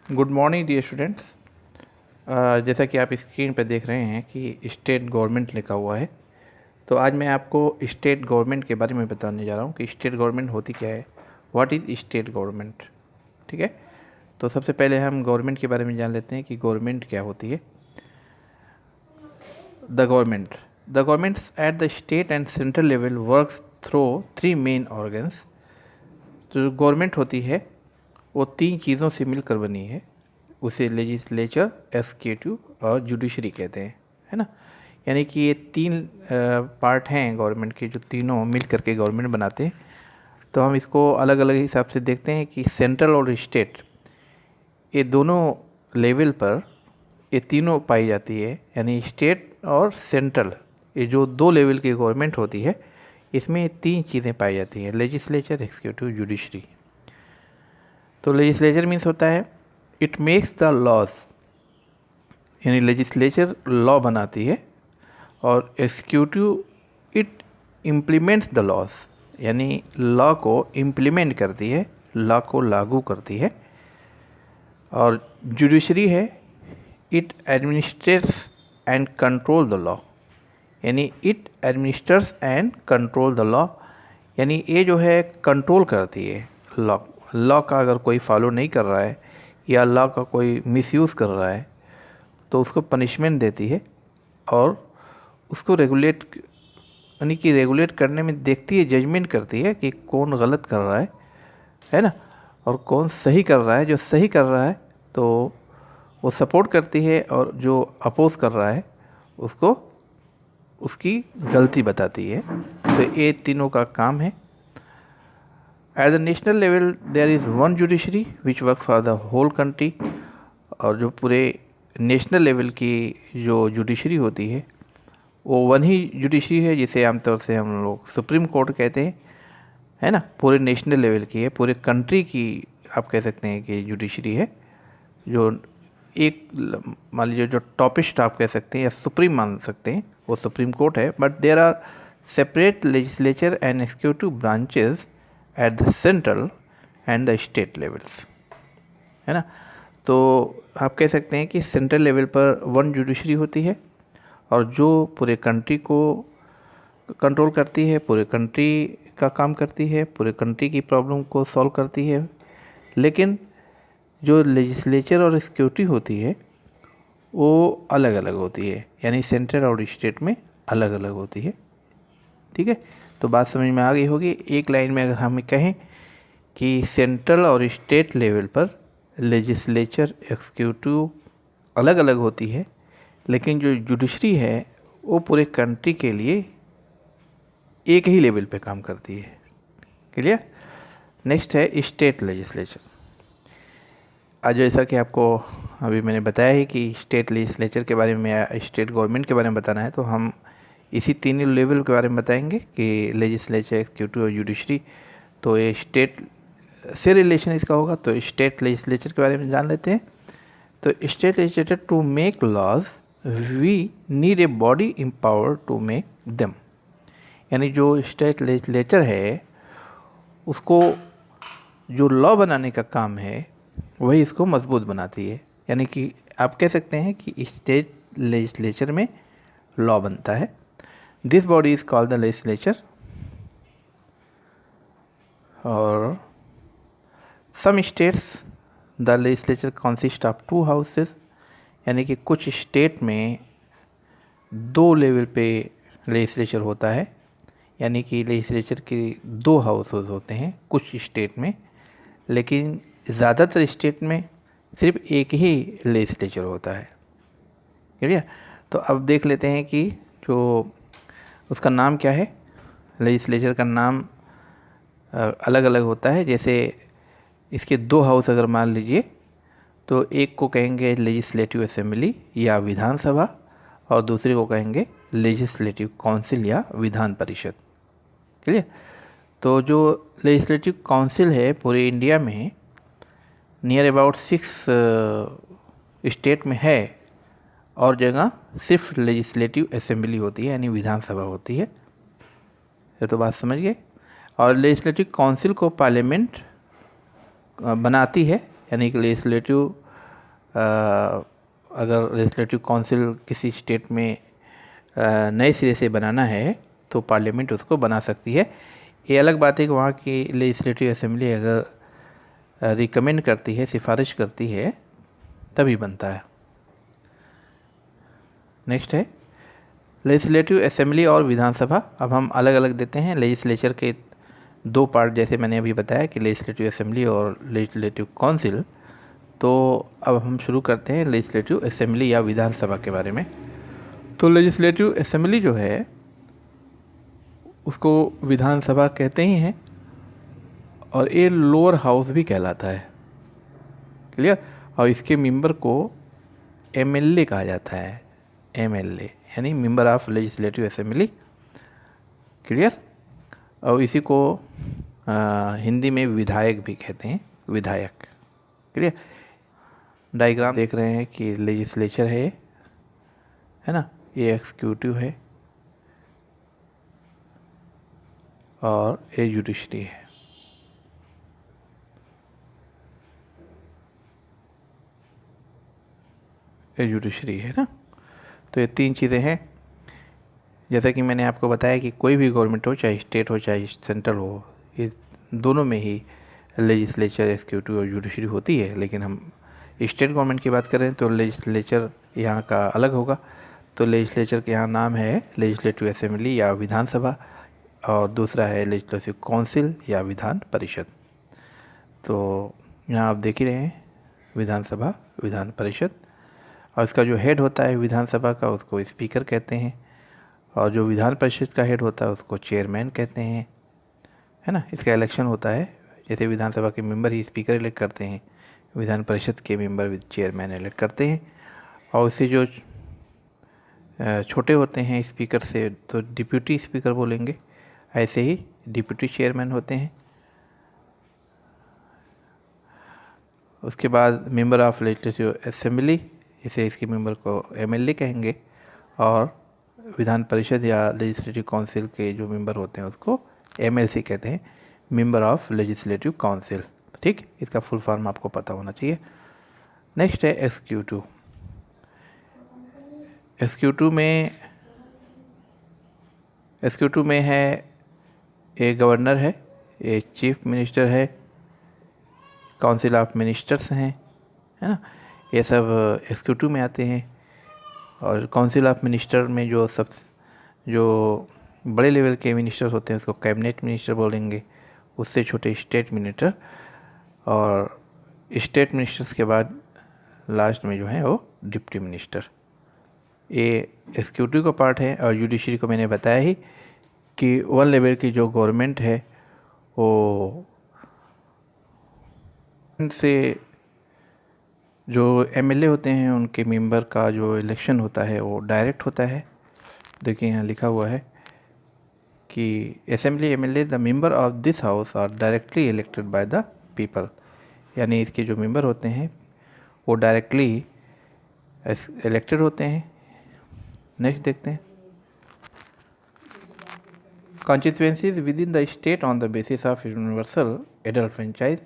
Good morning dear students. जैसा कि आप स्क्रीन पर देख रहे हैं कि स्टेट गवर्नमेंट लिखा हुआ है, तो आज मैं आपको स्टेट गवर्नमेंट के बारे में बताने जा रहा हूँ कि स्टेट गवर्नमेंट होती क्या है, व्हाट इज़ स्टेट गवर्नमेंट। ठीक है, तो सबसे पहले हम गवर्नमेंट के बारे में जान लेते हैं कि गवर्नमेंट क्या होती है। The governments at the state and central level works through three main organs. जो गवर्नमेंट होती है वो तीन चीज़ों से मिलकर बनी है, उसे लेजिस्लेचर, एग्जीक्यूटिव और जुडिशरी कहते हैं, है ना। यानी कि ये तीन पार्ट हैं गवर्नमेंट के, जो तीनों मिल करके गवर्नमेंट बनाते हैं। तो हम इसको अलग अलग हिसाब से देखते हैं कि सेंट्रल और स्टेट, ये दोनों लेवल पर ये तीनों पाई जाती है। यानी स्टेट और सेंट्रल, ये जो दो लेवल की गवर्नमेंट होती है, इसमें तीन चीज़ें पाई जाती हैं, लेजिस्लेचर, एग्जीक्यूटिव, जुडिशरी। तो लेजिस्लेचर मीन्स होता है इट मेक्स द लॉज, यानी लेजिस्लेचर लॉ बनाती है, और executive it implements the laws, यानी लॉ को इम्प्लीमेंट करती है, लॉ को लागू करती है। और जुडिशरी है it administrates and control the law, यानी it administrates and control the law, यानी ये जो है कंट्रोल करती है लॉ का। अगर कोई फॉलो नहीं कर रहा है या लॉ का कोई मिसयूज़ कर रहा है तो उसको पनिशमेंट देती है, और उसको रेगुलेट, यानी कि रेगुलेट करने में देखती है, जजमेंट करती है कि कौन गलत कर रहा है ना, और कौन सही कर रहा है। जो सही कर रहा है तो वो सपोर्ट करती है, और जो अपोज कर रहा है उसको उसकी गलती बताती है। तो ये तीनों का काम है। At the national level there is one judiciary which work for the whole country, और जो पूरे नेशनल लेवल की जो जुडिशरी होती है वो वन ही जुडिशरी है, जिसे आमतौर से हम लोग सुप्रीम कोर्ट कहते हैं, है ना। पूरे नेशनल लेवल की है, पूरे कंट्री की आप कह सकते हैं कि जुडिशरी है। जो एक मान लीजिए जो टॉपिस्ट आप कह सकते हैं या सुप्रीम मान सकते हैं, वो सुप्रीम कोर्ट है। But there are separate legislature and executive branches at the central and the state levels, है ना। तो आप कह सकते हैं कि सेंट्रल लेवल पर वन जुडिशरी होती है, और जो पूरे कंट्री को कंट्रोल करती है, पूरे कंट्री का काम करती है, पूरे कंट्री की प्रॉब्लम को सॉल्व करती है। लेकिन जो लेजिस्लेचर और एग्जीक्यूटिव होती है वो अलग अलग होती है, यानी सेंट्रल और स्टेट में अलग अलग होती है। ठीक है, तो बात समझ में आ गई होगी। एक लाइन में अगर हम कहें कि सेंट्रल और स्टेट लेवल पर लेजिस्लेचर, एग्जीक्यूटिव अलग अलग होती है, लेकिन जो जुडिशरी है वो पूरे कंट्री के लिए एक ही लेवल पे काम करती है। क्लियर। नेक्स्ट है स्टेट लेजिस्लेचर। आज जैसा कि आपको अभी मैंने बताया है कि स्टेट लेजिस्लेचर के बारे में या स्टेट गवर्नमेंट के बारे में बताना है, तो हम इसी तीन लेवल के बारे में बताएंगे कि लेजिस्लेचर, एग्जीक्यूटिव और जुडिशरी। तो ये स्टेट से रिलेशन इसका होगा, तो स्टेट लेजिस्लेचर के बारे में जान लेते हैं। तो state legislature to make laws we need a body empower to make them, यानी जो स्टेट लेजिस्लेचर है उसको जो लॉ बनाने का काम है वही इसको मजबूत बनाती है। यानी कि आप कह सकते हैं कि स्टेट लेजिस्लेचर में लॉ बनता है। This body is called the legislature. और some states the legislature consist of two houses, यानी कि कुछ स्टेट में दो लेवल पे लेजिस्लेचर होता है, यानी कि लेजिस्लेचर के दो हाउसेस होते हैं कुछ स्टेट में, लेकिन ज़्यादातर स्टेट में सिर्फ एक ही लेजिस्लेचर होता है। क्लियर। तो अब देख लेते हैं कि जो उसका नाम क्या है। लेजिस्लेचर का नाम अलग अलग होता है। जैसे इसके दो हाउस अगर मान लीजिए, तो एक को कहेंगे लेजिस्लेटिव असेंबली या विधानसभा, और दूसरे को कहेंगे लेजिस्लेटिव काउंसिल या विधान परिषद। क्लियर। तो जो लेजिस्लेटिव काउंसिल है पूरे इंडिया में नियर अबाउट 6 स्टेट में है, और जगह सिर्फ लेजिस्लेटिव असेंबली होती है, यानी विधानसभा होती है। ये तो बात समझ गए। और लेजिस्लेटिव काउंसिल को पार्लियामेंट बनाती है, यानी कि लेजिस्लेटिव अगर लेजिस्लेटिव काउंसिल किसी स्टेट में नए सिरे से बनाना है तो पार्लियामेंट उसको बना सकती है। ये अलग बात है कि वहाँ की लेजिस्लेटिव असेंबली अगर रिकमेंड करती है, सिफारिश करती है, तभी बनता है। नेक्स्ट है लेजिस्लेटिव असेंबली और विधानसभा। अब हम अलग अलग देते हैं। लेजिस्लेचर के दो पार्ट, जैसे मैंने अभी बताया कि लेजिस्लेटिव असेंबली और लेजिस्लेटिव काउंसिल। तो अब हम शुरू करते हैं लेजिस्लेटिव असेंबली या विधानसभा के बारे में। तो लेजिस्लेटिव असेंबली जो है उसको विधानसभा कहते ही हैं, और ये लोअर हाउस भी कहलाता है। क्लियर। और इसके मेंबर को एमएलए कहा जाता है। एमएलए यानी member of legislative assembly. Clear. और इसी को हिंदी में विधायक भी कहते हैं, विधायक। क्लियर। डायग्राम देख रहे हैं कि लेजिस्लेचर है ना, ये एक्सिक्यूटिव है और ये जुडिशरी है। ये जुडिशरी है ना। तो ये तीन चीज़ें हैं। जैसा कि मैंने आपको बताया कि कोई भी गवर्नमेंट हो, चाहे स्टेट हो चाहे सेंट्रल हो, ये दोनों में ही लेजिस्लेचर, एक्सिक्यूटिव और जुडिशरी होती है। लेकिन हम स्टेट गवर्नमेंट की बात करें तो लेजिस्लेचर यहाँ का अलग होगा। तो लेजिस्लेचर के यहाँ नाम है लेजिस्लेटिव असेंबली या विधानसभा, और दूसरा है लेजिस्लेटिव काउंसिल या विधान परिषद। तो यहाँ आप देख ही रहे हैं विधानसभा, विधान परिषद, और इसका जो हेड होता है विधानसभा का उसको स्पीकर कहते हैं, और जो विधान परिषद का हेड होता है उसको चेयरमैन कहते हैं, है ना। इसका इलेक्शन होता है, जैसे विधानसभा के मेंबर ही स्पीकर इलेक्ट करते हैं, विधान परिषद के मेंबर चेयरमैन इलेक्ट करते हैं। और उससे जो छोटे होते हैं स्पीकर से तो डिप्यूटी स्पीकर बोलेंगे, ऐसे ही डिप्यूटी चेयरमैन होते हैं। उसके बाद मेंबर ऑफ लेजिस्लेटिव असेंबली, इसे इसके मेंबर को एमएलए कहेंगे, और विधान परिषद या लेजिस्लेटिव काउंसिल के जो मेंबर होते हैं उसको एमएलसी कहते हैं, मेंबर ऑफ लेजिस्लेटिव काउंसिल। ठीक, इसका फुल फॉर्म आपको पता होना चाहिए। नेक्स्ट है एक्सिक्यूटिव। एक्सिक्यूटिव में है एक गवर्नर है, एक चीफ मिनिस्टर है, काउंसिल ऑफ मिनिस्टर्स हैं, है ना। ये सब एक्सिक्यूटिव में आते हैं। और काउंसिल ऑफ मिनिस्टर में जो बड़े लेवल के मिनिस्टर्स होते हैं उसको कैबिनेट मिनिस्टर बोलेंगे, उससे छोटे स्टेट मिनिस्टर, और स्टेट मिनिस्टर्स के बाद लास्ट में जो है वो डिप्टी मिनिस्टर। ये एक्सिक्यूटिव का पार्ट है। और जुडिशरी को मैंने बताया ही कि वन लेवल की जो गवर्नमेंट है वो से जो एमएलए होते हैं उनके मेंबर का जो इलेक्शन होता है वो डायरेक्ट होता है। देखिए यहाँ लिखा हुआ है कि assembly MLA the member of this house are directly elected by the people, यानी इसके जो मेंबर होते हैं वो डायरेक्टली इलेक्टेड होते हैं। नेक्स्ट देखते हैं constituencies with in the state on the basis of universal adult franchise.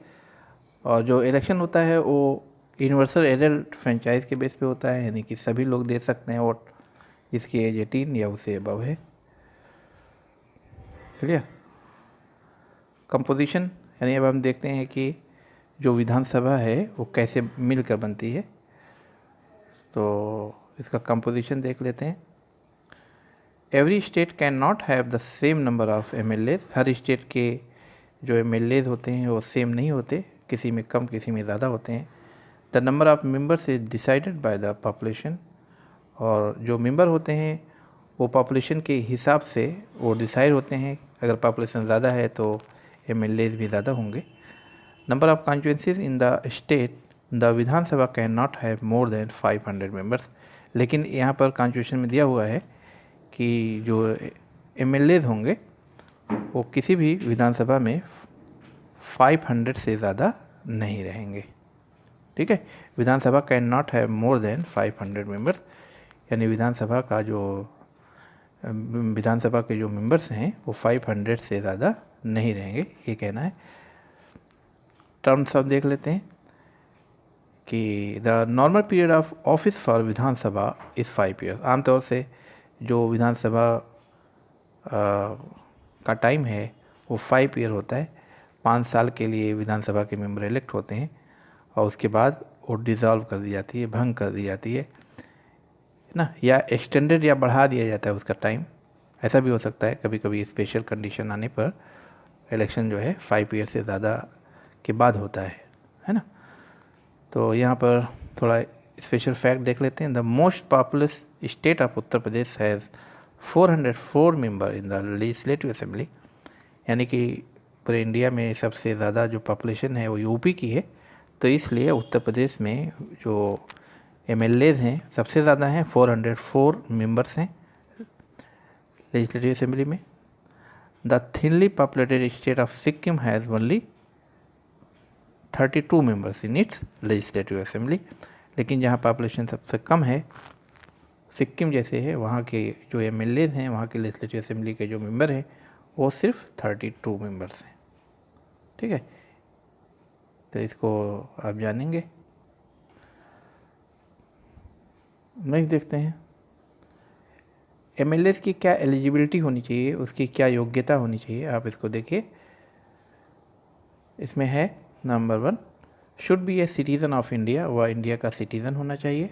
और जो इलेक्शन होता है वो यूनिवर्सल एडल्ट फ्रेंचाइज के बेस पे होता है, यानी कि सभी लोग दे सकते हैं वोट जिसकी एज 18 या उससे अबव है। क्लियर। कंपोजिशन, यानी अब हम देखते हैं कि जो विधानसभा है वो कैसे मिलकर बनती है। तो इसका कंपोजिशन देख लेते हैं। Every state can not have the same number of MLA. Her state के जो एमएलए होते हैं वो सेम नहीं होते, किसी में कम किसी में ज़्यादा होते हैं। The number of members is decided by the population. और जो मेंबर होते हैं वो पॉपुलेशन के हिसाब से वो डिसाइड होते हैं। अगर पॉपुलेशन ज़्यादा है तो एमएलए भी ज़्यादा होंगे। Number of constituencies in the state, the Vidhan Sabha can not have more than 500 members. लेकिन यहाँ पर कॉन्स्टिट्यूशन में दिया हुआ है कि जो एमएलए होंगे वो किसी भी विधानसभा में 500 से ज़्यादा नहीं रहेंगे। ठीक है। Vidhan Sabha can not have more than 500 members, यानी विधानसभा के जो मेंबर्स हैं वो 500 से ज़्यादा नहीं रहेंगे, ये कहना है। टर्म्स अब देख लेते हैं कि the normal period of office for Vidhan Sabha is 5 years. आमतौर से जो विधानसभा का टाइम है वो 5 ईयर होता है। 5 साल के लिए विधानसभा के मेंबर इलेक्ट होते हैं और उसके बाद वो डिज़ोल्व कर दी जाती है, भंग कर दी जाती है ना, या एक्सटेंडेड या बढ़ा दिया जाता है उसका टाइम। ऐसा भी हो सकता है, कभी कभी स्पेशल कंडीशन आने पर इलेक्शन जो है 5 ईयर से ज़्यादा के बाद होता है ना। तो यहाँ पर थोड़ा स्पेशल फैक्ट देख लेते हैं। The most populous state of Uttar Pradesh has 404 member in the legislative assembly, यानी कि पूरे इंडिया में सबसे ज़्यादा जो पॉपुलेशन है वो यूपी की है, तो इसलिए उत्तर प्रदेश में जो एमएलएज हैं सबसे ज़्यादा हैं, 404 मेंबर्स हैं लेजिस्लेटिव असेंबली में। The thinly populated state of Sikkim has only 32 members in its legislative assembly, लेकिन जहाँ पॉपुलेशन सबसे कम है सिक्किम जैसे है, वहाँ के जो एमएलएज हैं, वहाँ के लेजिस्लेटिव असेंबली के जो मेंबर हैं वो सिर्फ 32 मेंबर्स हैं। ठीक है, तो इसको आप जानेंगे। नेक्स्ट देखते हैं, एमएलएज की क्या एलिजिबिलिटी होनी चाहिए, उसकी क्या योग्यता होनी चाहिए। आप इसको देखिए, इसमें है number 1, should be A citizen of India, वह इंडिया का सिटीज़न होना चाहिए।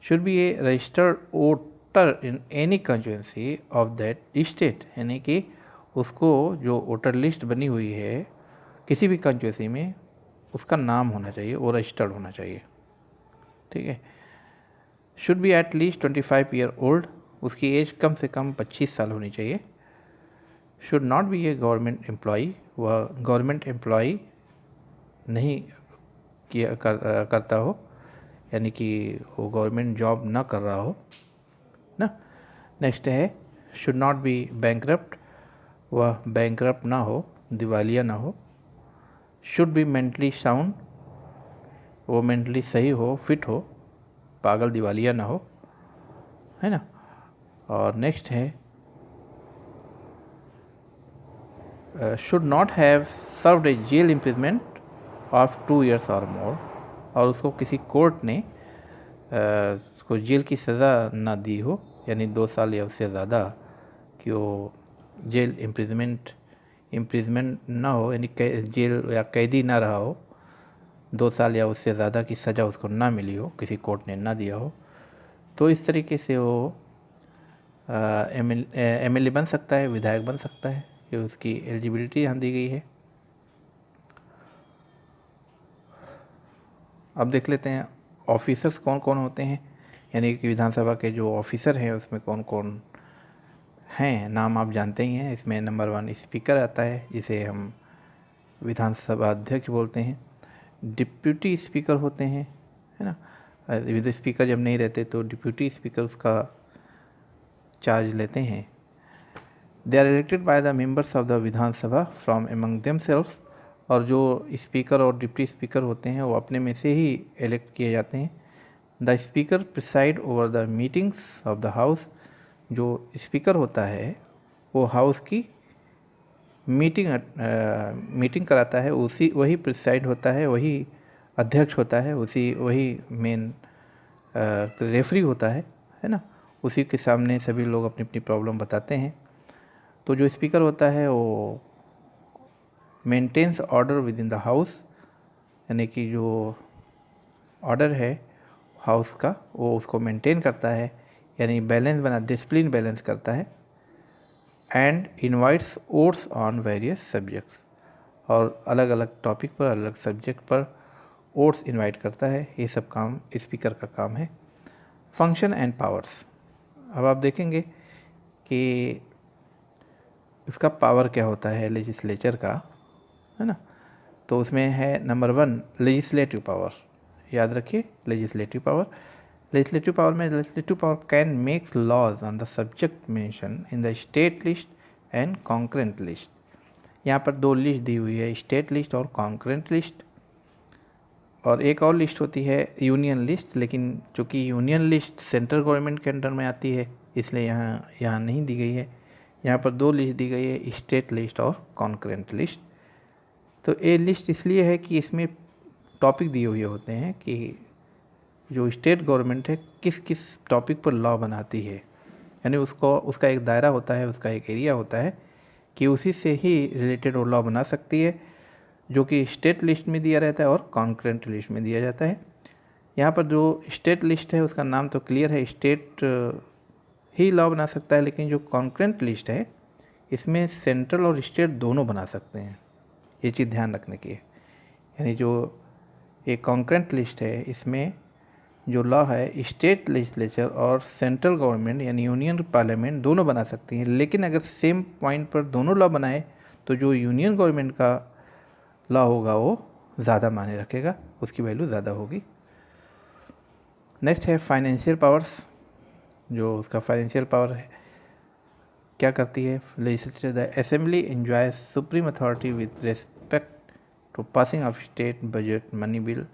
Should be A registered voter in any constituency of that state, यानी कि उसको जो वोटर लिस्ट बनी हुई है किसी भी कंस्टिट्यूंसी में उसका नाम होना चाहिए, वो रजिस्टर्ड होना चाहिए। ठीक है। Should be at least 25 year old, उसकी एज कम से कम 25 साल होनी चाहिए। Should not be A government employee, वह गवर्नमेंट एम्प्लॉई नहीं करता हो, यानी कि वो गवर्नमेंट जॉब ना कर रहा हो ना। नेक्स्ट है, शुड नॉट बी बैंकरप्ट, वह बैंकरप्ट ना हो, दिवालिया ना हो। शुड बी मेंटली साउंड, वो मेंटली सही हो, फिट हो, पागल दिवालिया ना हो, है ना। और नेक्स्ट है, should not have served a jail imprisonment of 2 years और मोर, और उसको किसी कोर्ट ने उसको जेल की सज़ा ना दी हो, यानी 2 साल या उससे ज़्यादा कि वो जेल इम्प्रिजमेंट ना हो, यानी जेल या कैदी ना रहा हो, 2 साल या उससे ज़्यादा की सज़ा उसको ना मिली हो, किसी कोर्ट ने ना दिया हो, तो इस तरीके से वो एमएलए बन सकता है, विधायक बन सकता है। ये उसकी एलिजिबिलिटी यहाँ दी गई है। अब देख लेते हैं ऑफिसर्स कौन कौन होते हैं, यानी कि विधानसभा के जो ऑफिसर हैं उसमें कौन कौन हैं, नाम आप जानते ही हैं। इसमें नंबर 1 स्पीकर आता है, जिसे हम विधानसभा अध्यक्ष बोलते हैं। डिप्यूटी स्पीकर होते हैं, है ना। विद स्पीकर जब नहीं रहते तो डिप्यूटी स्पीकर उसका चार्ज लेते हैं। They are elected by the members of the Vidhan Sabha from among themselves, और जो स्पीकर और डिप्टी स्पीकर होते हैं वो अपने में से ही इलेक्ट किए जाते हैं। The speaker preside over the meetings of the house, जो स्पीकर होता है वो हाउस की मीटिंग कराता है, वही प्रिसाइड होता है, वही अध्यक्ष होता है, वही मेन रेफरी होता है ना। उसी के सामने सभी लोग अपनी अपनी प्रॉब्लम बताते हैं। तो जो स्पीकर होता है वो maintains order within the house, यानी कि जो ऑर्डर है हाउस का वो उसको मेंटेन करता है, यानी डिसिप्लिन बैलेंस करता है। And invites votes on various subjects, और अलग अलग टॉपिक पर, अलग अलग सब्जेक्ट पर वोट्स इनवाइट करता है। ये सब काम स्पीकर का काम है। फंक्शन एंड पावर्स, अब आप देखेंगे कि इसका पावर क्या होता है लेजिस्लेचर का, है ना। तो उसमें है नंबर 1 लेजिस्लेटिव पावर, याद रखिए लेजिस्लेटिव पावर में legislative power can makes laws on the subject mention in the state list and concurrent list. यहाँ पर 2 लिस्ट दी हुई है, स्टेट लिस्ट और कॉन्करेंट लिस्ट, और एक और लिस्ट होती है यूनियन लिस्ट, लेकिन चूँकि यूनियन लिस्ट सेंट्रल गवर्नमेंट के अंडर में आती है इसलिए यहाँ नहीं दी गई है। यहाँ पर 2 लिस्ट दी गई है, स्टेट लिस्ट और कॉन्करेंट लिस्ट। तो ये लिस्ट इसलिए है कि इसमें टॉपिक दिए हुए होते हैं कि जो स्टेट गवर्नमेंट है किस किस टॉपिक पर लॉ बनाती है, यानी उसका एक दायरा होता है, उसका एक एरिया होता है कि उसी से ही रिलेटेड वो लॉ बना सकती है, जो कि स्टेट लिस्ट में दिया रहता है और कॉन्करेंट लिस्ट में दिया जाता है। यहाँ पर जो स्टेट लिस्ट है उसका नाम तो क्लियर है, स्टेट ही लॉ बना सकता है, लेकिन जो कॉन्करेंट लिस्ट है इसमें सेंट्रल और स्टेट दोनों बना सकते हैं। ये चीज़ ध्यान रखने की है। यानी जो एक कॉन्करेंट लिस्ट है इसमें जो लॉ है स्टेट लेजिस्लेचर और सेंट्रल गवर्नमेंट यानी यूनियन पार्लियामेंट दोनों बना सकती हैं, लेकिन अगर सेम पॉइंट पर दोनों लॉ बनाए तो जो यूनियन गवर्नमेंट का लॉ होगा वो ज़्यादा मायने रखेगा, उसकी वैल्यू ज़्यादा होगी। नेक्स्ट है फाइनेंशियल पावर्स। जो उसका फाइनेंशियल पावर है क्या करती है, legislature the assembly enjoy supreme authority with respect to passing of state budget, money bill,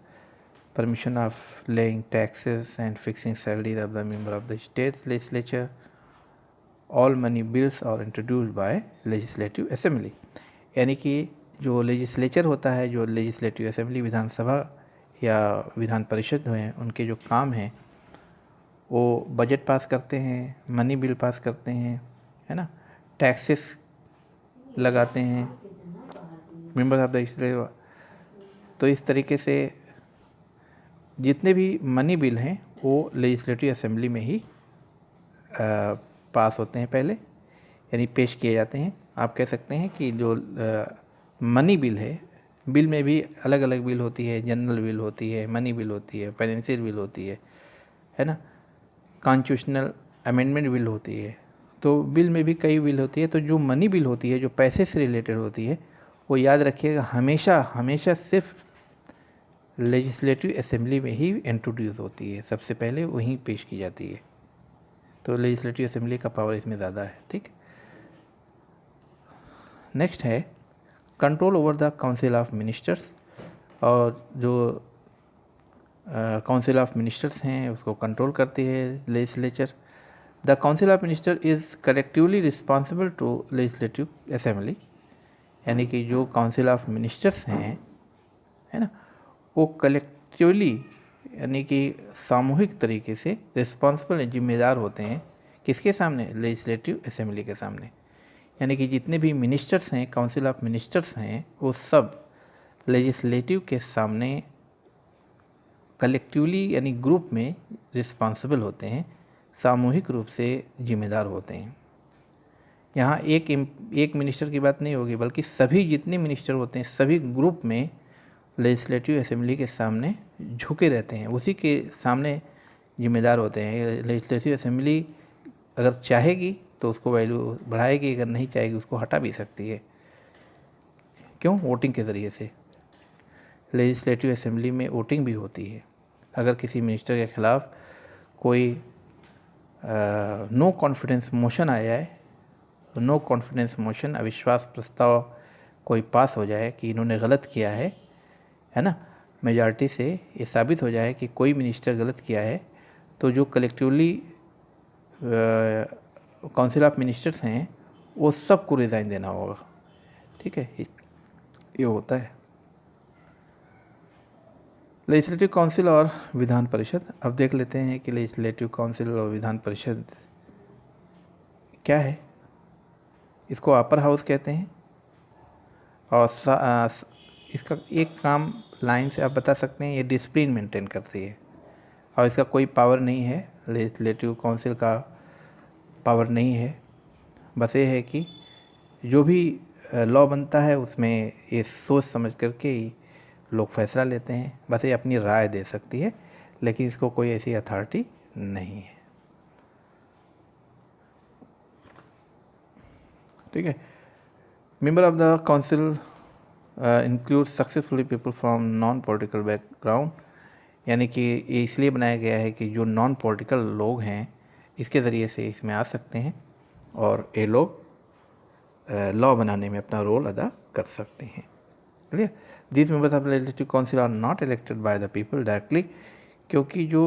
permission of laying taxes and fixing salaries of the member of the state legislature. All money bills are introduced by legislative assembly. यानी कि जो legislature होता है, जो legislative assembly विधानसभा या विधान परिषद हैं, उनके जो काम हैं वो बजट पास करते हैं, मनी बिल पास करते हैं, है ना, टैक्सेस लगाते हैं मेंबर्स ऑफ द लेजिस्लेचर। तो इस तरीके से जितने भी मनी बिल हैं वो लेजिस्लेटिव असेंबली में ही पास होते हैं पहले, यानी पेश किए जाते हैं। आप कह सकते हैं कि जो मनी बिल है, बिल में भी अलग अलग बिल होती है, जनरल बिल होती है, मनी बिल होती है, फाइनेंशियल बिल होती है ना, कॉन्स्टिट्यूशनल अमेंडमेंट बिल होती है। तो बिल में भी कई बिल होती है। तो जो मनी बिल होती है, जो पैसे से रिलेटेड होती है, वो याद रखिएगा हमेशा हमेशा सिर्फ लेजिस्लेटिव असेंबली में ही इंट्रोड्यूस होती है, सबसे पहले वहीं पेश की जाती है। तो लेजिस्लेटिव असेंबली का पावर इसमें ज़्यादा है। ठीक, नेक्स्ट है control over the council of ministers. और जो काउंसिल ऑफ मिनिस्टर्स हैं उसको कंट्रोल करती है legislature. The council of minister is collectively responsible to legislative assembly, यानी कि जो काउंसिल ऑफ मिनिस्टर्स हैं, है ना, वो कलेक्टिवली यानी कि सामूहिक तरीके से रिस्पॉन्सिबल जिम्मेदार होते हैं किसके सामने, लेजिस्लेटिव असेंबली के सामने। यानी कि जितने भी मिनिस्टर्स हैं, काउंसिल ऑफ मिनिस्टर्स हैं, वो सब लेजिस्लेटिव के सामने कलेक्टिवली यानी ग्रुप में रिस्पॉन्सिबल होते हैं, सामूहिक रूप से जिम्मेदार होते हैं। यहाँ एक मिनिस्टर की बात नहीं होगी, बल्कि सभी जितने मिनिस्टर होते हैं सभी ग्रुप में लेजिस्लेटिव असेंबली के सामने झुके रहते हैं, उसी के सामने जिम्मेदार होते हैं। लेजिस्लेटिव असेंबली अगर चाहेगी तो उसको वैल्यू बढ़ाएगी, अगर नहीं चाहेगी उसको हटा भी सकती है। क्यों? वोटिंग के ज़रिए से। लेजिस्लेटिव असेंबली में वोटिंग भी होती है। अगर किसी मिनिस्टर के ख़िलाफ़ कोई नो कॉन्फिडेंस मोशन आ जाए, तो नो कॉन्फिडेंस मोशन, अविश्वास प्रस्ताव कोई पास हो जाए कि इन्होंने गलत किया है ना, मेजॉरिटी से ये साबित हो जाए कि कोई मिनिस्टर गलत किया है, तो जो कलेक्टिवली काउंसिल ऑफ मिनिस्टर्स हैं वो सबको रिज़ाइन देना होगा। ठीक है, ये होता है लेजिस्लेटिव काउंसिल और विधान परिषद। अब देख लेते हैं कि लेजिस्लेटिव काउंसिल और विधान परिषद क्या है। इसको अपर हाउस कहते हैं और इसका एक काम लाइन से आप बता सकते हैं, ये डिसिप्लिन मेंटेन करती है और इसका कोई पावर नहीं है। लेजिस्लेटिव काउंसिल का पावर नहीं है, बस ये है कि जो भी लॉ बनता है उसमें ये सोच समझ करके ही लोग फैसला लेते हैं, बस ये अपनी राय दे सकती है, लेकिन इसको कोई ऐसी अथॉरिटी नहीं है। ठीक है, member of the council include successfully people from non political background, यानी कि ये इसलिए बनाया गया है कि जो नॉन पॉलिटिकल लोग हैं इसके ज़रिए से इसमें आ सकते हैं और ये लोग लॉ बनाने में अपना रोल अदा कर सकते हैं। Clear? These members of legislative council are not elected by the people directly, क्योंकि जो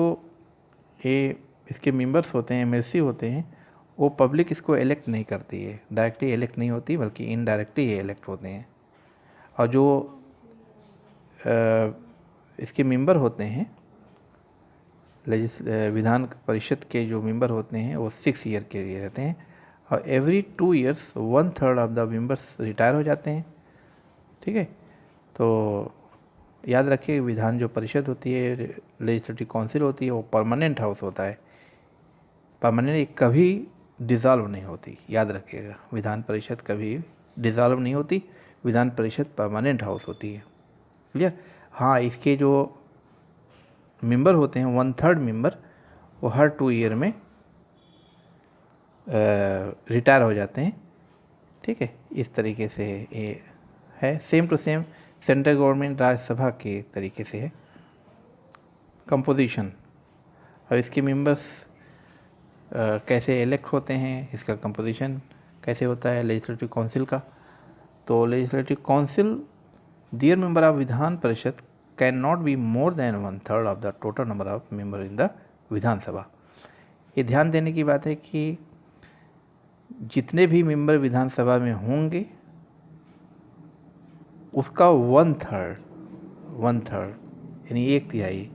ये इसके मेंबर्स होते हैं, एमएलसी होते हैं, वो पब्लिक इसको इलेक्ट नहीं करती है, डायरेक्टली इलेक्ट नहीं होती, बल्कि इनडायरेक्टली ये इलेक्ट होते हैं। और जो इसके मेंबर होते हैं, विधान परिषद के जो मेंबर होते हैं वो 6 ईयर के लिए रहते हैं, और every 2 years 1/3 of the members retire हो जाते हैं। ठीक है, तो याद रखिए विधान जो परिषद होती है, लेजिस्लेटिव काउंसिल होती है, वो परमानेंट हाउस होता है, परमानेंट, कभी डिज़ॉल्व नहीं होती। याद रखिएगा, विधान परिषद कभी डिज़ॉल्व नहीं होती, विधान परिषद परमानेंट हाउस होती है। क्लियर? हाँ, इसके जो मेंबर होते हैं 1/3 मेंबर, वो हर 2 ईयर में रिटायर हो जाते हैं। ठीक है, इस तरीके से ये है, same to same central government Rajya Sabha के तरीके से है कंपोजिशन। और इसके मेंबर्स कैसे इलेक्ट होते हैं, इसका कंपोजिशन कैसे होता है लेजिस्लेटिव काउंसिल का। तो legislative council, dear member of Vidhan Parishad can not be more than 1/3 of the total number of member in the Vidhan Sabha. ये ध्यान देने की बात है कि जितने भी मेंबर विधानसभा में होंगे उसका 1/3 यानी 1/3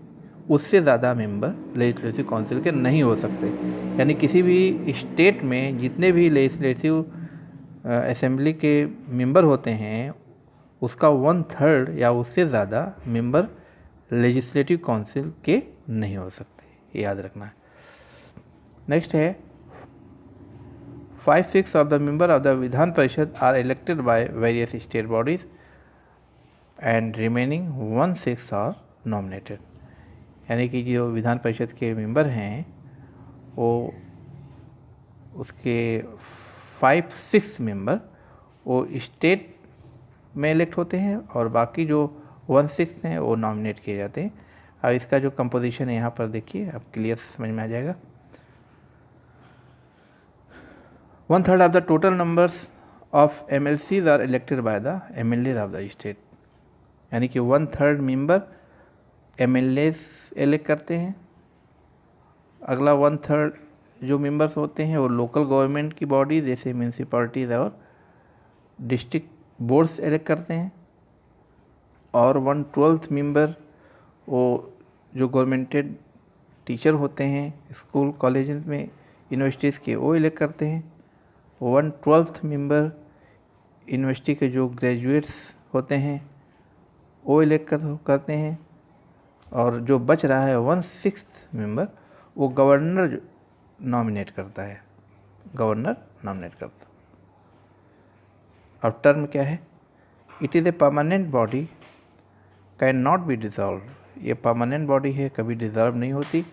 उससे ज़्यादा मेंबर लेजिस्लेटिव काउंसिल के नहीं हो सकते। यानी किसी भी स्टेट में जितने भी लेजिस्लेटिव असेंबली के मेंबर होते हैं उसका 1/3 या उससे ज़्यादा मेंबर लेजिस्लेटिव काउंसिल के नहीं हो सकते, ये याद रखना है। नेक्स्ट है 5/6 of the member of the Vidhan Parishad are elected by various state bodies and remaining 1/6 are nominated. यानी कि जो विधान परिषद के मेंबर हैं वो उसके 5/6 मेंबर वो स्टेट में इलेक्ट होते हैं और बाकी जो 1/6 हैं वो नॉमिनेट किए जाते हैं। अब इसका जो कंपोजिशन है यहाँ पर देखिए, अब क्लियर समझ में आ जाएगा। 1/3 of the total numbers of MLCs are elected by the MLAs of the state. यानी कि 1/3 मेंबर MLAs इलेक्ट करते हैं, अगला 1/3 जो मेंबर्स होते हैं वो लोकल गवर्नमेंट की बॉडी जैसे म्यूनसिपैलिटीज़ और डिस्ट्रिक्ट बोर्ड्स इलेक्ट करते हैं, और 1/12 मेंबर वो जो गवर्नमेंटेड टीचर होते हैं स्कूल कॉलेजेस में यूनिवर्सिटीज़ के वो इलेक्ट करते हैं। 1/12 मेंबर यूनिवर्सिटी के जो ग्रेजुएट्स होते हैं वो इलेक्ट करते हैं, और जो बच रहा है 1/6 मेंबर वो गवर्नर नॉमिनेट करता है, गवर्नर नॉमिनेट करता। अब टर्म क्या है, it is a permanent body can not be dissolve. ये परमानेंट बॉडी है, कभी डिज़ॉल्व नहीं होती।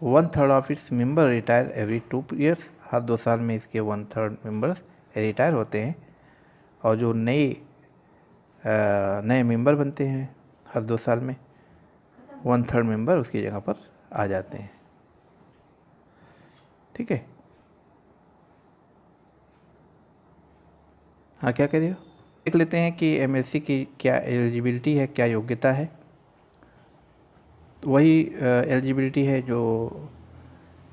1/3 of its member retire every 2 years. हर 2 साल में इसके 1/3 मेंबर्स रिटायर होते हैं, और जो नए मेंबर बनते हैं हर 2 साल में 1/3 मेंबर उसकी जगह पर आ जाते हैं। ठीक है, हाँ क्या कह रही हो, देख लेते हैं कि MLC की क्या एलिजिबिलिटी है, क्या योग्यता है। तो वही एलिजिबिलिटी है जो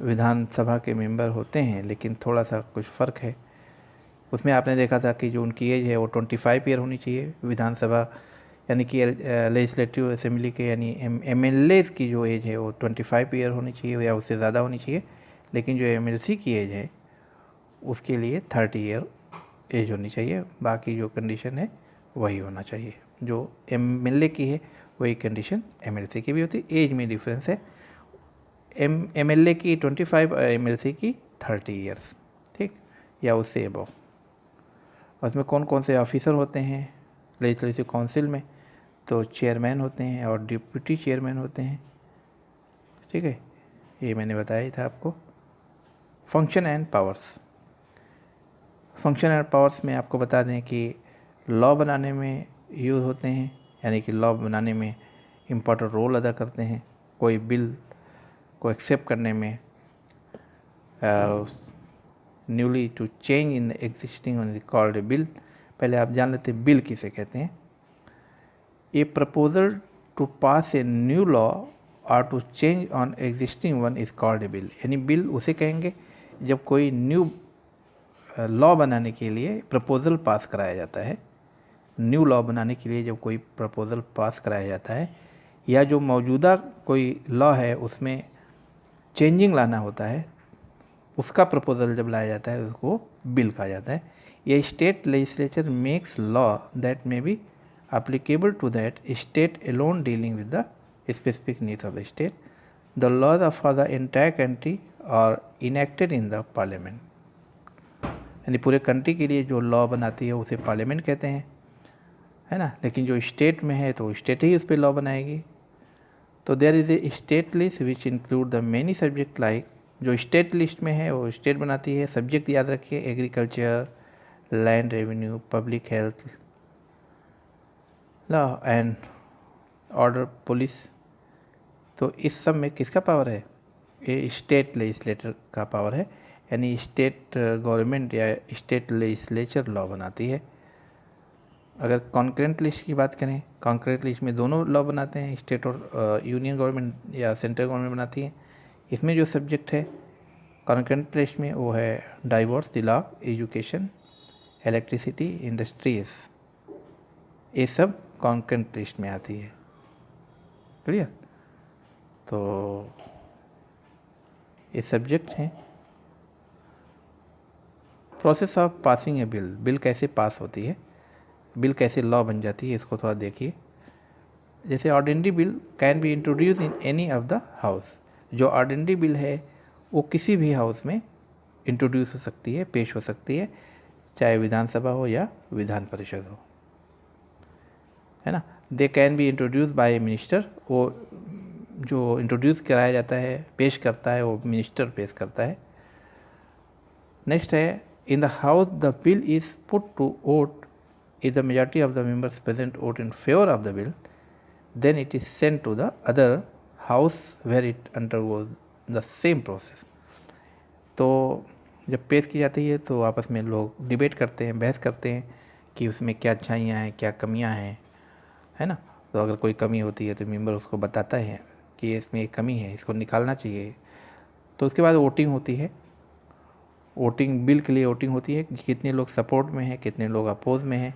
विधानसभा के मेंबर होते हैं, लेकिन थोड़ा सा कुछ फ़र्क है। उसमें आपने देखा था कि जो उनकी एज है वो 25 ईयर होनी चाहिए विधानसभा, यानी कि लेजिस्लेटिव असेंबली के यानी MLAs की जो एज है वो 25 ईयर होनी चाहिए या उससे ज़्यादा होनी चाहिए। लेकिन जो MLC की एज है उसके लिए 30 ईयर एज होनी चाहिए। बाकी जो कंडीशन है वही होना चाहिए, जो MLA की है वही कंडीशन MLC की भी होती है। एज में डिफरेंस है, MLA की 25 और MLC की 30 ईयर्स, ठीक, या उससे अबव। उसमें कौन कौन से ऑफिसर होते हैं लेजिस्लेटिव काउंसिल में, तो चेयरमैन होते हैं और डिप्टी चेयरमैन होते हैं। ठीक है, ये मैंने बताया ही था आपको। Function and powers, function and powers में आपको बता दें कि लॉ बनाने में यूज़ होते हैं, यानी कि लॉ बनाने में इम्पोर्टेंट रोल अदा करते हैं। कोई बिल को एक्सेप्ट करने में, newly to change in the existing called bill. पहले आप जान लेते हैं बिल किसे कहते हैं। A proposal to pass a new law और to change on existing one is called a bill. यानी बिल उसे कहेंगे जब कोई न्यू लॉ बनाने के लिए प्रपोजल पास कराया जाता है। न्यू लॉ बनाने के लिए जब कोई प्रपोजल पास कराया जाता है या जो मौजूदा कोई लॉ है उसमें चेंजिंग लाना होता है, उसका प्रपोजल जब लाया जाता है उसको बिल कहा जाता है। ये state legislature makes law that may be applicable to that state alone dealing with the specific needs of the state. The laws for the entire country are enacted in the parliament. यानी पूरे country के लिए जो law बनाती है उसे parliament कहते हैं, है ना। लेकिन जो स्टेट में है तो स्टेट ही उस पर लॉ बनाएगी। तो there is a state list which include the many subject like, जो स्टेट लिस्ट में है वो स्टेट बनाती है। सब्जेक्ट याद रखिए, agriculture, land revenue, public health, law and order, police. तो इस सब में किसका पावर है? ये स्टेट लेजिस्लेटर का पावर है, यानी स्टेट गवर्नमेंट या स्टेट लेजिस्लेचर लॉ बनाती है। अगर कॉन्करेंट लिस्ट की बात करें, कॉन्करेंट लिस्ट में दोनों लॉ बनाते हैं, स्टेट और यूनियन गवर्नमेंट या सेंट्रल गवर्नमेंट बनाती है। इसमें जो सब्जेक्ट है कॉन्करेंट लिस्ट में वो है डाइवोर्स, तलाक, एजुकेशन, इलेक्ट्रिसिटी, इंडस्ट्रीज, ये सब कॉन्करेंट लिस्ट में आती है। क्लियर? तो ये सब्जेक्ट हैं। Process of passing A bill, bill कैसे पास होती है, बिल कैसे लॉ बन जाती है, इसको थोड़ा देखिए। जैसे ordinary bill can be introduce in any of the house. जो ऑर्डिनरी बिल है वो किसी भी हाउस में इंट्रोड्यूस हो सकती है, पेश हो सकती है, चाहे विधानसभा हो या विधान परिषद हो, है ना। They can be introduce by A minister, वो जो इंट्रोड्यूस कराया जाता है, पेश करता है, वो मिनिस्टर पेश करता है। नेक्स्ट है, in the house the bill is put to vote, if the majority of the members present vote in favor of the bill, then it is sent to the other house where it undergoes the same process. तो जब पेश की जाती है तो आपस में लोग डिबेट करते हैं, बहस करते हैं कि उसमें क्या अच्छाइयाँ हैं, क्या कमियाँ हैं, है ना। तो अगर कोई कमी होती है तो मेंबर उसको बताता है कि इसमें एक कमी है, इसको निकालना चाहिए। तो उसके बाद वोटिंग होती है। वोटिंग, बिल के लिए वोटिंग होती है कि कितने लोग सपोर्ट में हैं, कितने लोग अपोज में हैं।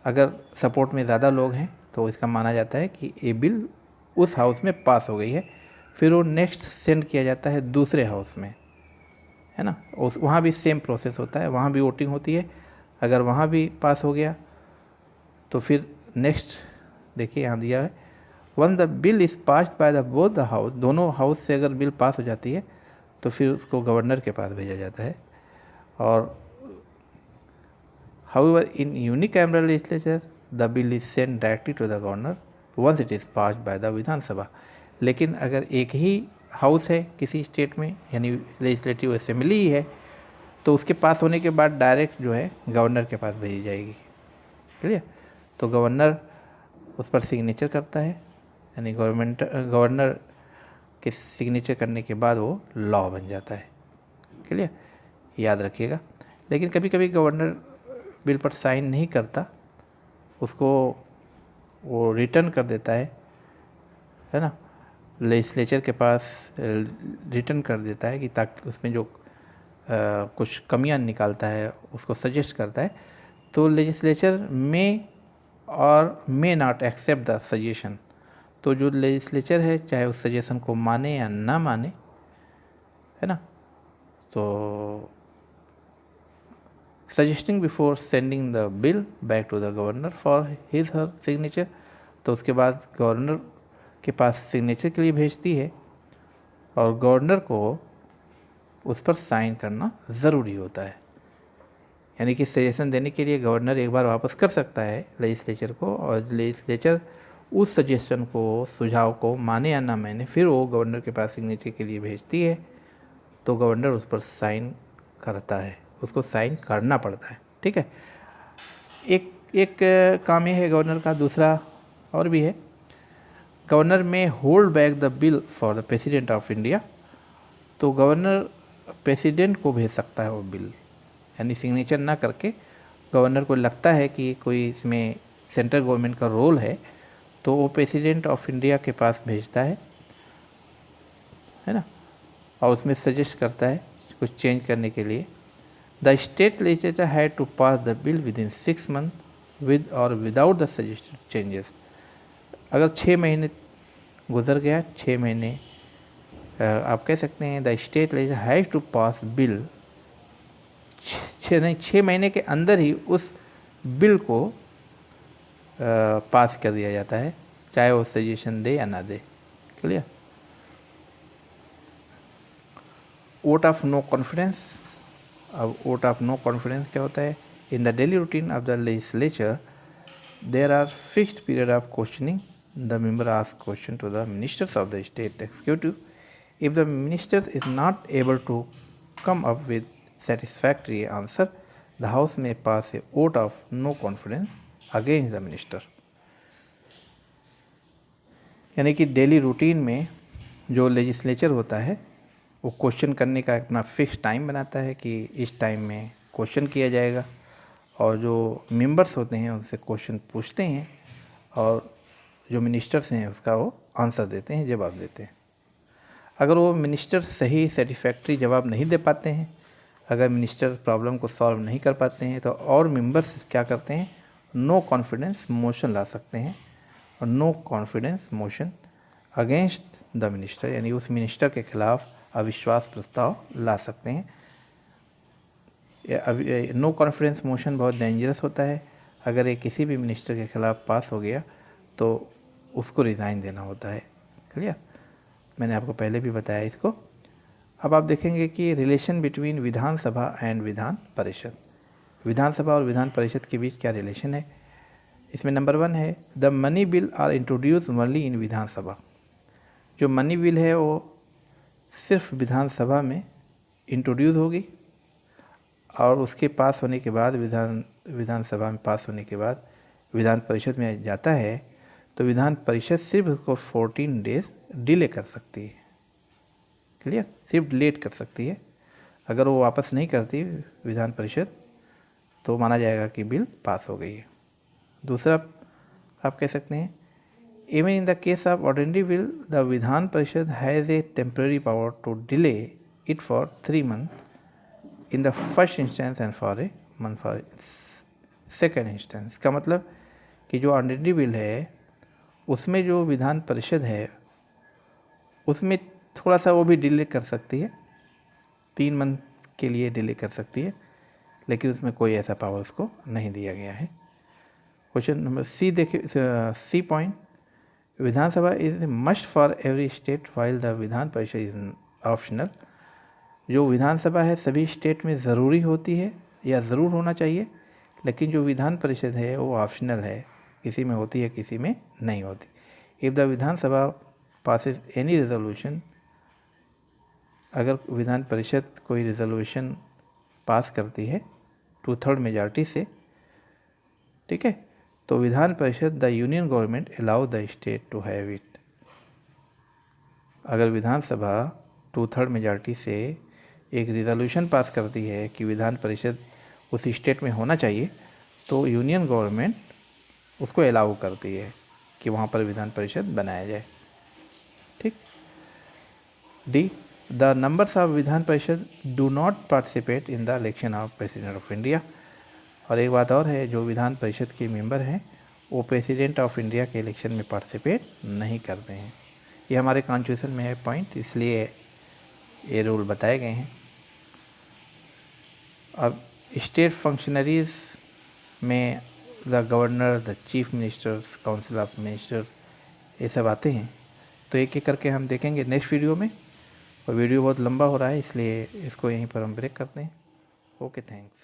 अगर सपोर्ट में ज़्यादा लोग हैं तो इसका माना जाता है कि ये बिल उस हाउस में पास हो गई है। फिर वो नेक्स्ट सेंड किया जाता है दूसरे हाउस में, है ना। उस वहाँ भी सेम प्रोसेस होता है, वहाँ भी वोटिंग होती है। अगर वहाँ भी पास हो गया तो फिर नेक्स्ट देखिए यहाँ दिया है, one the bill is passed by the both the house, दोनों हाउस से अगर बिल पास हो जाती है तो फिर उसको गवर्नर के पास भेजा जाता है। और however in unicameral legislature the bill is sent directly to the governor once it is passed by the Vidhan Sabha. लेकिन अगर एक ही हाउस है किसी स्टेट में, यानी लेजिस्लेटिव असेंबली ही है, तो उसके पास होने के बाद डायरेक्ट जो है गवर्नर के पास भेजी जाएगी। क्लियर? तो गवर्नर उस पर सिग्नेचर करता है, यानी गवर्नर के सिग्नेचर करने के बाद वो लॉ बन जाता है। क्लियर? याद रखिएगा। लेकिन कभी कभी गवर्नर बिल पर साइन नहीं करता, उसको वो रिटर्न कर देता है ना, लेजिस्लेचर के पास रिटर्न कर देता है कि ताकि उसमें जो कुछ कमियां निकालता है उसको सजेस्ट करता है। तो लेजिस्लेचर में और may not accept the suggestion. तो जो लेजिस्लेचर है चाहे उस सजेशन को माने या ना माने, है ना, तो suggesting before sending the bill back to the governor for his her signature, तो उसके बाद गवर्नर के पास सिग्नेचर के लिए भेजती है और गवर्नर को उस पर साइन करना ज़रूरी होता है। यानी कि सजेशन देने के लिए गवर्नर एक बार वापस कर सकता है लेजिस्लेचर को, और लेजिस्लेचर उस सजेशन को, सुझाव को माने या ना माने, फिर वो गवर्नर के पास सिग्नेचर के लिए भेजती है, तो गवर्नर उस पर साइन करता है, उसको साइन करना पड़ता है। ठीक है। एक काम ये है गवर्नर का। दूसरा और भी है, गवर्नर में hold back the bill for the president of India. तो गवर्नर प्रेसिडेंट को भेज सकता है वो बिल, यानी सिग्नेचर ना करके गवर्नर को लगता है कि कोई इसमें सेंट्रल गवर्नमेंट का रोल है, तो वो प्रेसिडेंट ऑफ इंडिया के पास भेजता है ना, और उसमें सजेस्ट करता है कुछ चेंज करने के लिए। The state legislature had to pass the bill within 6 months with or without the suggested changes। अगर 6 महीने गुजर गया 6 महीने, आप कह सकते हैं the state legislature has to pass bill, 6 महीने के अंदर ही उस बिल को पास कर दिया जाता है, चाहे वो सजेशन दे या ना दे। Clear. Vote of no confidence. अब वोट ऑफ नो कॉन्फिडेंस क्या होता है? In the daily routine of the legislature there are fixed period of questioning, the member ask question to the ministers of the state executive. If the minister is not able to come up with satisfactory answer, the house may pass a vote of no confidence against the minister। यानी कि daily routine में जो legislature होता है वो question करने का अपना फिक्स टाइम बनाता है कि इस टाइम में क्वेश्चन किया जाएगा, और जो मेंबर्स होते हैं उनसे क्वेश्चन पूछते हैं और जो मिनिस्टर्स हैं उसका वो आंसर देते हैं, जवाब देते हैं। अगर वो मिनिस्टर सही सेटिस्फैक्ट्री जवाब नहीं दे पाते हैं, अगर मिनिस्टर प्रॉब्लम को सॉल्व नहीं कर पाते हैं, तो और मेंबर्स क्या करते हैं? नो कॉन्फिडेंस मोशन ला सकते हैं, और no confidence motion against the minister, यानी उस मिनिस्टर के खिलाफ अविश्वास प्रस्ताव ला सकते हैं। नो कॉन्फिडेंस मोशन बहुत डेंजरस होता है। अगर ये किसी भी मिनिस्टर के खिलाफ पास हो गया तो उसको रिज़ाइन देना होता है। क्लियर। मैंने आपको पहले भी बताया इसको। अब आप देखेंगे कि relation between Vidhan Sabha and Vidhan Parishad, विधानसभा और विधान परिषद के बीच क्या रिलेशन है? इसमें नंबर 1 है the money bill are introduce only in Vidhan Sabha. जो मनी बिल है वो सिर्फ विधानसभा में इंट्रोड्यूस होगी, और उसके पास होने के बाद विधानसभा में पास होने के बाद विधान परिषद में जाता है, तो विधान परिषद सिर्फ उसको 14 डेज डिले कर सकती है। क्लियर। सिर्फ लेट कर सकती है। अगर वो वापस नहीं करती विधान परिषद तो माना जाएगा कि बिल पास हो गई है। दूसरा आप कह सकते हैं even in the case of ordinary bill the Vidhan Parishad has a temporary power to delay it for 3 month in the first instance and for a month for second instance. का मतलब कि जो ऑर्डिनरी बिल है उसमें जो विधान परिषद है उसमें थोड़ा सा वो भी डिले कर सकती है, 3 मंथ के लिए डिले कर सकती है, लेकिन उसमें कोई ऐसा पावर उसको नहीं दिया गया है। क्वेश्चन नंबर सी देखिए, C point, Vidhan Sabha is must for every state while the Vidhan Parishad is optional. जो विधानसभा है सभी स्टेट में ज़रूरी होती है या ज़रूर होना चाहिए, लेकिन जो विधान परिषद है वो ऑप्शनल है, किसी में होती है किसी में नहीं होती। If the Vidhan Sabha passes any resolution, अगर विधान परिषद कोई रेजोल्यूशन पास करती है 2/3 मेजॉरिटी से, ठीक है, तो Vidhan Parishad the union government allow the state to have it. अगर विधानसभा 2/3 मेजॉरिटी से एक रेजोल्यूशन पास करती है कि विधान परिषद उस स्टेट में होना चाहिए, तो यूनियन गवर्नमेंट उसको अलाउ करती है कि वहाँ पर विधान परिषद बनाया जाए। ठीक। D, the numbers of Vidhan परिषद do not participate in the election of president of India. और एक बात और है, जो विधान परिषद के मेंबर हैं वो प्रेसिडेंट ऑफ इंडिया के इलेक्शन में पार्टिसिपेट नहीं करते हैं। ये हमारे कॉन्स्टिट्यूशन में है पॉइंट, इसलिए ये रूल बताए गए हैं। अब स्टेट फंक्शनरीज में the governor, the chief ministers, council of ministers, ये सब आते हैं। तो एक एक करके हम देखेंगे नेक्स्ट वीडियो में, और वीडियो बहुत लंबा हो रहा है इसलिए इसको यहीं पर हम ब्रेक करते हैं। Okay, thanks.